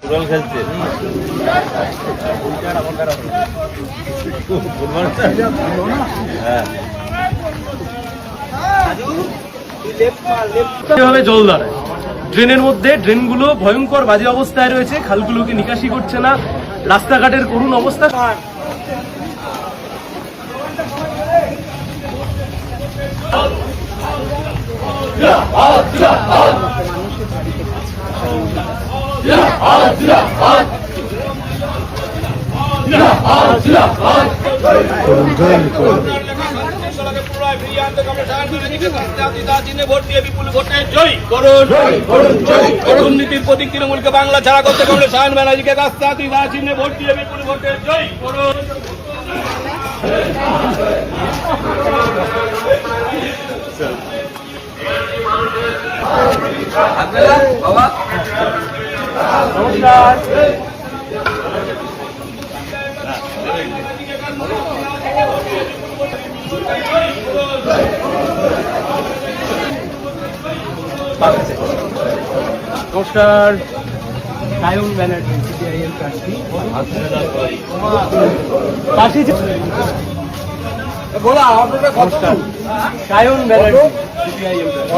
Football খেলছে কিভাবে জল দাঁড়ায় ড্রেনের মধ্যে, ড্রেনগুলো ভয়ঙ্কর বাজে অবস্থায় রয়েছে, খালগুলোকে নিকাশি করছে না, রাস্তাঘাটের করুণ অবস্থা। দুর্নীতির প্রতীক তৃণমূলকে বাংলা ছাড়া করতে কংগ্রেস সায়ন ব্যানার্জিকে কাস্তে চিহ্নে ভোট দিয়ে বিপুল ভোটে জয় করুন। নমস্কার, সায়ন ব্যানার্জি সিপিআইএম প্রার্থী। নমস্কার, সায়ন ব্যানার্জি সিপিআইএম প্রার্থী।